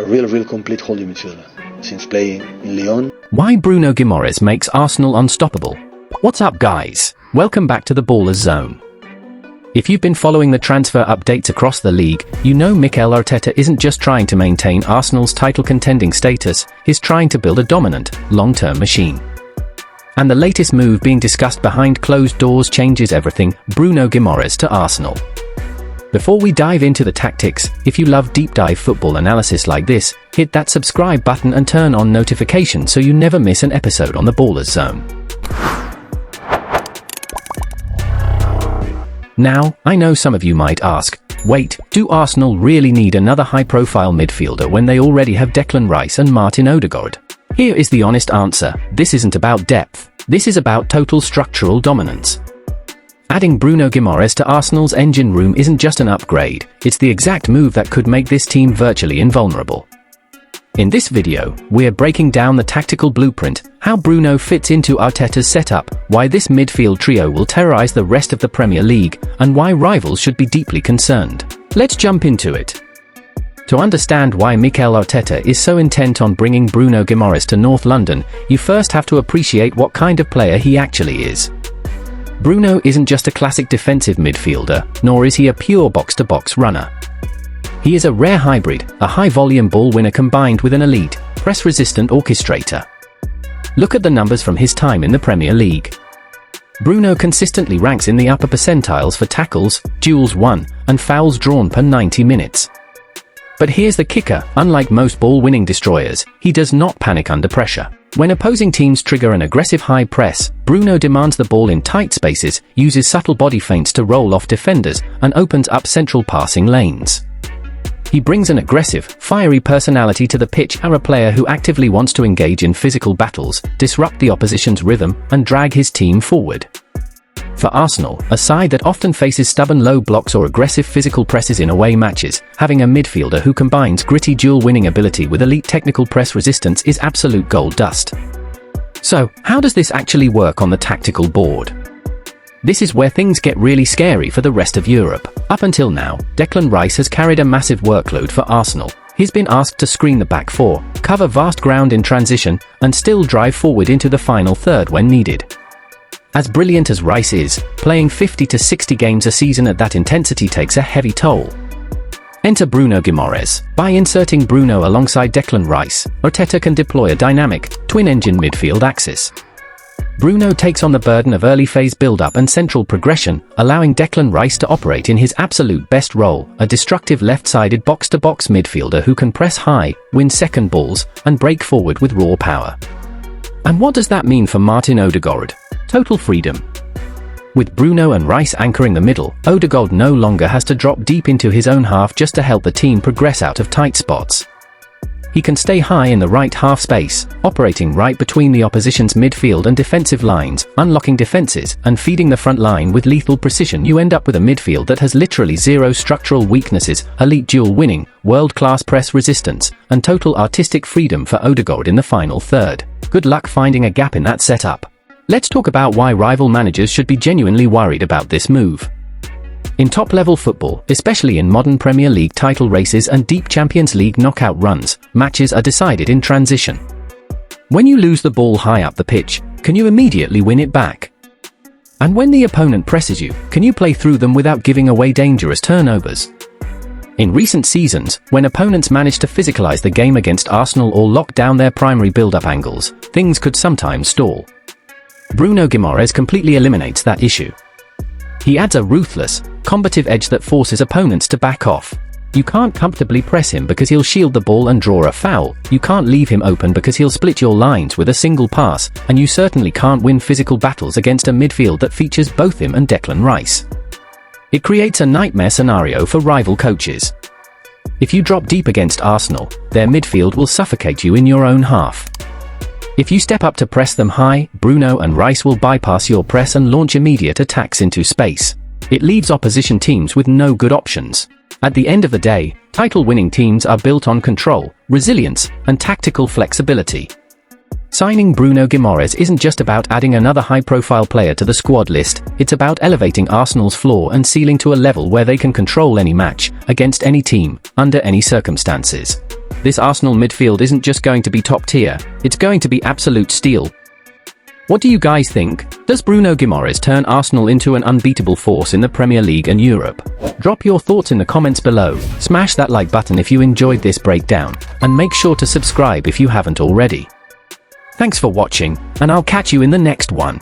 a real complete holding midfielder since playing in Lyon. Why Bruno Guimaraes makes Arsenal unstoppable? What's up, guys? Welcome back to the Ballers Zone. If you've been following the transfer updates across the league, you know Mikel Arteta isn't just trying to maintain Arsenal's title contending status, he's trying to build a dominant, long-term machine. And the latest move being discussed behind closed doors changes everything: Bruno Guimaraes to Arsenal. Before we dive into the tactics, if you love deep dive football analysis like this, hit that subscribe button and turn on notifications so you never miss an episode on the Ballers Zone. Now, I know some of you might ask, wait, do Arsenal really need another high-profile midfielder when they already have Declan Rice and Martin Odegaard? Here is the honest answer: this isn't about depth, this is about total structural dominance. Adding Bruno Guimaraes to Arsenal's engine room isn't just an upgrade, it's the exact move that could make this team virtually invulnerable. In this video, we're breaking down the tactical blueprint, how Bruno fits into Arteta's setup, why this midfield trio will terrorize the rest of the Premier League, and why rivals should be deeply concerned. Let's jump into it. To understand why Mikel Arteta is so intent on bringing Bruno Guimaraes to North London, you first have to appreciate what kind of player he actually is. Bruno isn't just a classic defensive midfielder, nor is he a pure box-to-box runner. He is a rare hybrid, a high-volume ball winner combined with an elite, press-resistant orchestrator. Look at the numbers from his time in the Premier League. Bruno consistently ranks in the upper percentiles for tackles, duels won, and fouls drawn per 90 minutes. But here's the kicker: unlike most ball-winning destroyers, he does not panic under pressure. When opposing teams trigger an aggressive high press, Bruno demands the ball in tight spaces, uses subtle body feints to roll off defenders, and opens up central passing lanes. He brings an aggressive, fiery personality to the pitch, a player who actively wants to engage in physical battles, disrupt the opposition's rhythm, and drag his team forward. For Arsenal, a side that often faces stubborn low blocks or aggressive physical presses in away matches, having a midfielder who combines gritty duel-winning ability with elite technical press resistance is absolute gold dust. So, how does this actually work on the tactical board? This is where things get really scary for the rest of Europe. Up until now, Declan Rice has carried a massive workload for Arsenal. He's been asked to screen the back four, cover vast ground in transition, and still drive forward into the final third when needed. As brilliant as Rice is, playing 50 to 60 games a season at that intensity takes a heavy toll. Enter Bruno Guimaraes. By inserting Bruno alongside Declan Rice, Arteta can deploy a dynamic, twin-engine midfield axis. Bruno takes on the burden of early phase build-up and central progression, allowing Declan Rice to operate in his absolute best role, a destructive left-sided box-to-box midfielder who can press high, win second balls, and break forward with raw power. And what does that mean for Martin Odegaard? Total freedom. With Bruno and Rice anchoring the middle, Odegaard no longer has to drop deep into his own half just to help the team progress out of tight spots. He can stay high in the right half space, operating right between the opposition's midfield and defensive lines, unlocking defenses, and feeding the front line with lethal precision. You end up with a midfield that has literally zero structural weaknesses, elite duel winning, world-class press resistance, and total artistic freedom for Odegaard in the final third. Good luck finding a gap in that setup. Let's talk about why rival managers should be genuinely worried about this move. In top-level football, especially in modern Premier League title races and deep Champions League knockout runs, matches are decided in transition. When you lose the ball high up the pitch, can you immediately win it back? And when the opponent presses you, can you play through them without giving away dangerous turnovers? In recent seasons, when opponents managed to physicalize the game against Arsenal or lock down their primary build-up angles, things could sometimes stall. Bruno Guimaraes completely eliminates that issue. He adds a ruthless, combative edge that forces opponents to back off. You can't comfortably press him because he'll shield the ball and draw a foul, you can't leave him open because he'll split your lines with a single pass, and you certainly can't win physical battles against a midfield that features both him and Declan Rice. It creates a nightmare scenario for rival coaches. If you drop deep against Arsenal, their midfield will suffocate you in your own half. If you step up to press them high, Bruno and Rice will bypass your press and launch immediate attacks into space. It leaves opposition teams with no good options. At the end of the day, title-winning teams are built on control, resilience, and tactical flexibility. Signing Bruno Guimaraes isn't just about adding another high-profile player to the squad list, it's about elevating Arsenal's floor and ceiling to a level where they can control any match, against any team, under any circumstances. This Arsenal midfield isn't just going to be top tier, it's going to be absolute steel. What do you guys think? Does Bruno Guimarães turn Arsenal into an unbeatable force in the Premier League and Europe? Drop your thoughts in the comments below, smash that like button if you enjoyed this breakdown, and make sure to subscribe if you haven't already. Thanks for watching, and I'll catch you in the next one.